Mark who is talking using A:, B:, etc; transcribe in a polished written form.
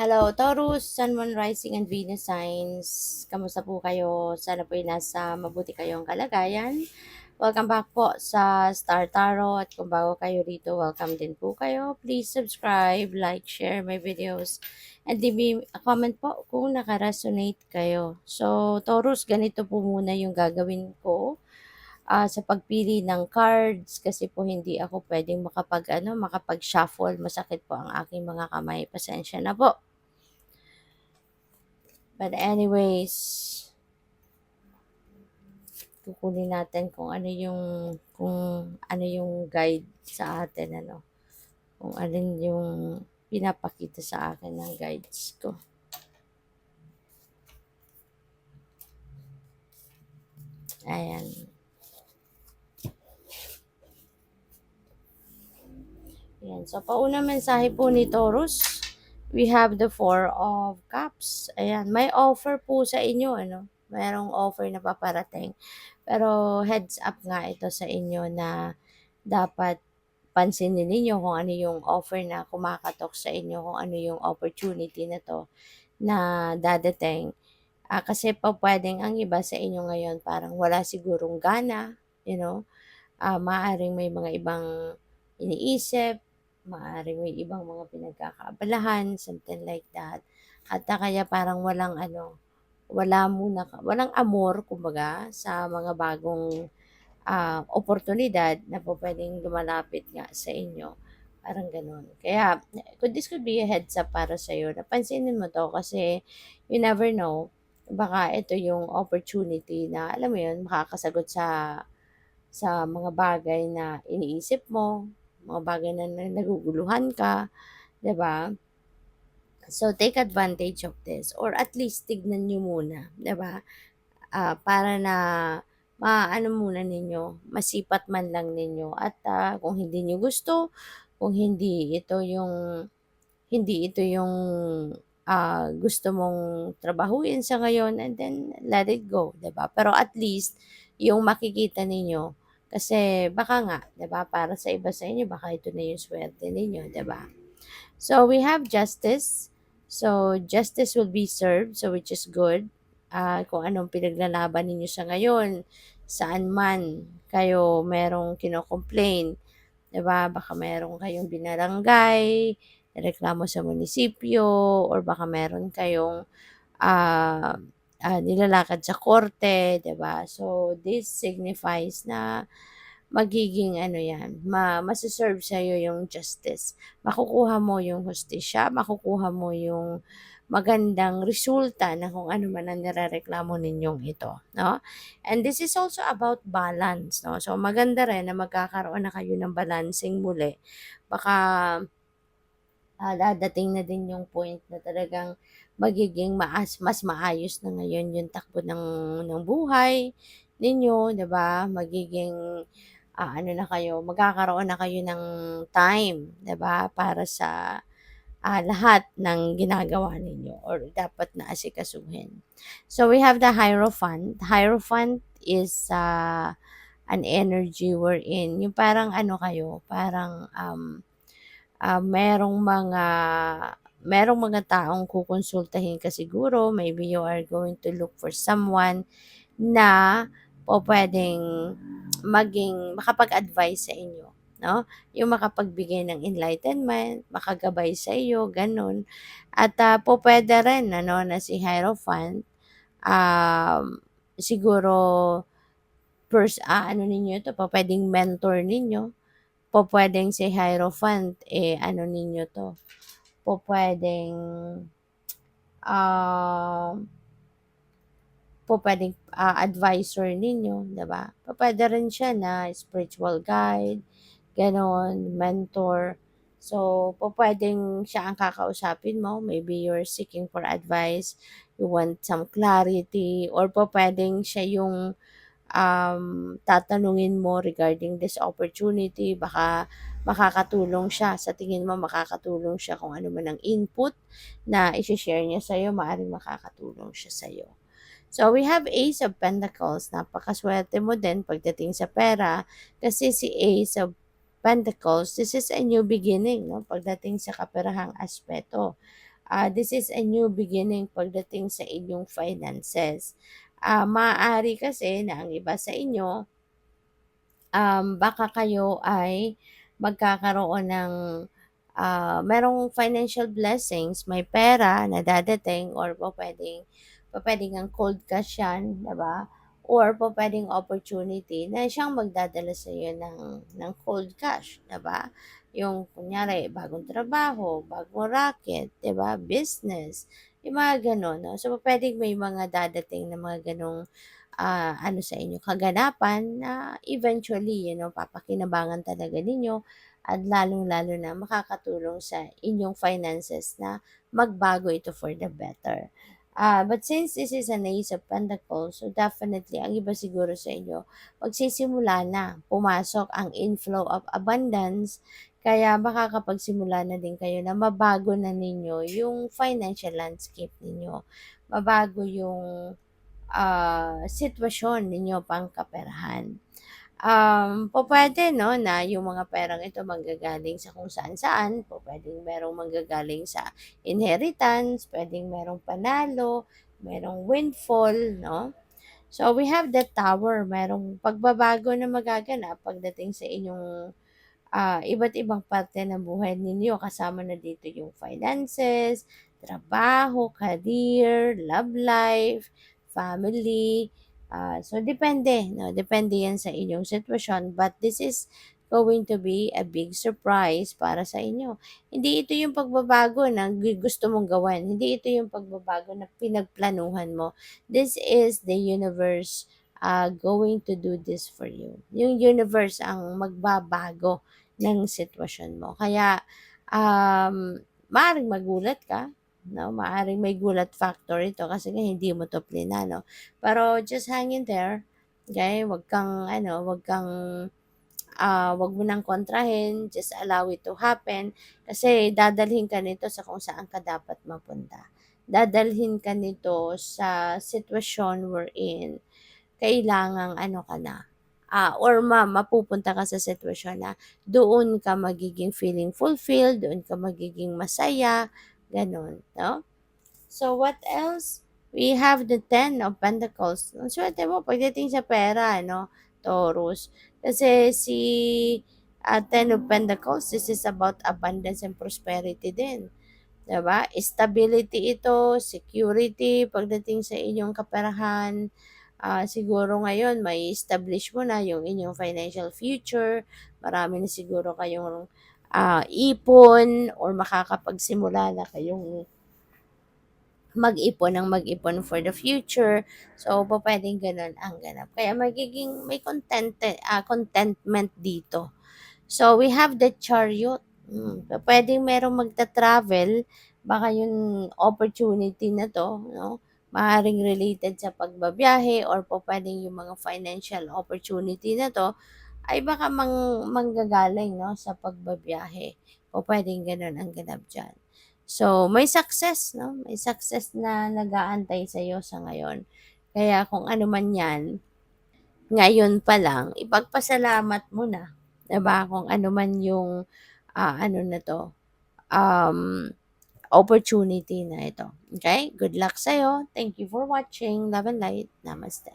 A: Hello, Taurus, Sun, Moon, Rising, and Venus signs. Kamusta po kayo? Sana po ay nasa mabuti kayong kalagayan. Welcome back po sa Star Tarot. At kung bago kayo rito, welcome din po kayo. Please subscribe, like, share my videos, and leave me a comment po kung naka-resonate kayo. So, Taurus, ganito po muna yung gagawin ko sa pagpili ng cards kasi po hindi ako pwedeng makapag-shuffle. Masakit po ang aking mga kamay. Pasensya na po. But anyways, kukunin natin kung ano yung guide sa atin, kung alin yung pinapakita sa akin ng guides ko. Ayan. Ayan. So, paunang mensahe po ni Taurus, we have the Four of Cups. Ayan. May offer po sa inyo, Merong offer na paparating. Pero heads up nga ito sa inyo na dapat pansinin ninyo kung ano yung offer na kumakatok sa inyo, kung ano yung opportunity na to na dadating. Kasi pa pwedeng ang iba sa inyo ngayon parang wala sigurong gana, maaaring may mga ibang iniisip, maaaring may ibang mga pinagkakaabalahan, something like that. At kaya parang walang amor, kumbaga, sa mga bagong oportunidad na po puwedeng lumalapit nga sa inyo, parang gano'n. Kaya this could be a heads up para sa'yo na pansinin mo 'to kasi you never know, baka ito yung opportunity na alam mo 'yun, makakasagot sa mga bagay na iniisip mo, mga bagay na naguguluhan ka, 'di ba? So, take advantage of this or at least tignan niyo muna, 'di ba? Para na maano muna ninyo, masipat man lang ninyo at kung hindi niyo gusto, kung hindi ito yung gusto mong trabahuin sa ngayon, and then let it go, 'di ba? Pero at least yung makikita ninyo kasi baka nga, 'di ba, para sa iba sa inyo baka ito na yung swerte ninyo, 'di ba? So we have justice. So justice will be served, so which is good. Kung anong pinaglalaban ninyo sa ngayon, saan man kayo merong kino-complain, 'di ba? Baka meron kayong binarangay, reklamo sa munisipyo, or baka meron kayong ah, nilalakad sa korte, 'di ba? So this signifies na magiging ano 'yan, mase-serve sa'yo yung justice. Makukuha mo yung hustisya, makukuha mo yung magandang resulta na kung ano man ang nirereklamo ninyong ito, 'no? And this is also about balance, 'no? So maganda rin na magkakaroon na kayo ng balancing muli. Baka dadating na din yung point na talagang magiging mas maayos na ngayon yung takbo ng buhay ninyo, 'di ba? Magkakaroon na kayo ng time, 'di ba, para sa lahat ng ginagawa ninyo or dapat na asikasuhin. So we have the Hierophant. Hierophant is an energy wherein yung parang parang merong mga taong kukonsultahin ka siguro. Maybe you are going to look for someone na pupuwedeng makapag-advice sa inyo, 'no? Yung makapagbigay ng enlightenment, makagabay sa iyo, gano'n. At pupuwede rin na si Hierophant, siguro ano ninyo 'to, pupuwedeng mentor ninyo, pupuwedeng si Hierophant, ano ninyo 'to, pupuwedeng, ah pupuwedeng, advisor ninyo, 'di ba? Pupuwede rin siya na spiritual guide, gano'n, mentor. So, pupuwedeng siya ang kakausapin mo, maybe you're seeking for advice, you want some clarity, or pupuwedeng siya yung, tatanungin mo regarding this opportunity. Baka makakatulong siya, sa tingin mo makakatulong siya kung ano man ang input na ise-share niya sa'yo, maaaring makakatulong siya sa'yo. So, we have Ace of Pentacles. Napakaswerte mo din pagdating sa pera kasi si Ace of Pentacles, this is a new beginning, no? Pagdating sa kaperahang aspeto. This is a new beginning pagdating sa inyong finances. Maaari kasi na ang iba sa inyo, baka kayo ay magkakaroon ng merong financial blessings, may pera na dadating or pupuwedeng ang cold cash 'yan, 'di ba? Or pupuwedeng opportunity na siyang magdadala sa'yo ng cold cash, 'di ba? Yung kunyari bagong trabaho, bagong racket, 'di ba, business, yung mga gano'n, 'no? So, pupuwedeng may mga dadating na mga gano'ng ano sa inyo, kaganapan na eventually, papakinabangan talaga ninyo at lalong-lalo na makakatulong sa inyong finances na magbago ito for the better. But since this is an Ace of Pentacles, so definitely, ang iba siguro sa inyo, magsisimula na pumasok ang inflow of abundance, kaya makakapagsimula na din kayo na mabago na ninyo yung financial landscape ninyo. Mabago yung sitwasyon ninyo pangkaperahan. Pupuwede 'no, na yung mga perang ito manggagaling sa kung saan-saan, pupuwedeng merong manggagaling sa inheritance, puwedeng merong panalo, merong windfall 'no. So, we have the Tower, merong pagbabago na magaganap pagdating sa inyong iba't ibang parte ng buhay ninyo. Kasama na dito yung finances, trabaho, career, love life, family. So, depende, no? Depende yan sa inyong sitwasyon. But this is going to be a big surprise para sa inyo. Hindi ito yung pagbabago na gusto mong gawin. Hindi ito yung pagbabago na pinagplanuhan mo. This is the universe going to do this for you. Yung universe ang magbabago ng sitwasyon mo. Kaya, maaaring magulat ka, 'no, maaaring may gulat factor ito kasi nga hindi mo 'to plinano. Pero just hang in there, okey? Wag mo ng kontrahin, just allow it to happen kasi dadalhin ka nito sa kung saan ka dapat mapunta. Dadalhin ka nito sa sitwasyon wherein kailangang ano ka na, or mapupunta ka sa sitwasyon na doon ka magiging feeling fulfilled, doon ka magiging masaya, gano'n, no? So, what else? We have the Ten of Pentacles. Ang swerte mo pagdating sa pera, no, Taurus. Kasi si Ten of Pentacles, this is about abundance and prosperity din. 'Di ba? Stability ito, security pagdating sa inyong kaperahan. Siguro ngayon may establish mo na yung inyong financial future. Marami na siguro kayong ipon or makakapagsimula na kayong mag-ipon ng mag-ipon for the future. So, pupuwedeng gano'n ang ganap. Kaya magiging may contentment dito. So, we have the Chariot. Pupuwedeng merong magta-travel, baka yung opportunity na 'to 'no, maaaring related sa pagbabiyahe or pupuwedeng yung mga financial opportunity na 'to ay baka manggagaling 'no, sa pagbabiyahe. Pupuwedeng gano'n ang ganap diyan. So, may success 'no, may success na nag-aantay sa'yo sa ngayon. Kaya kung ano man 'yan, ngayon pa lang ipagpasalamat mo na, 'di ba, kung ano man yung, ano na 'to, um, opportunity na ito, okay. Good luck sa'yo. Thank you for watching. Love and light. Namaste.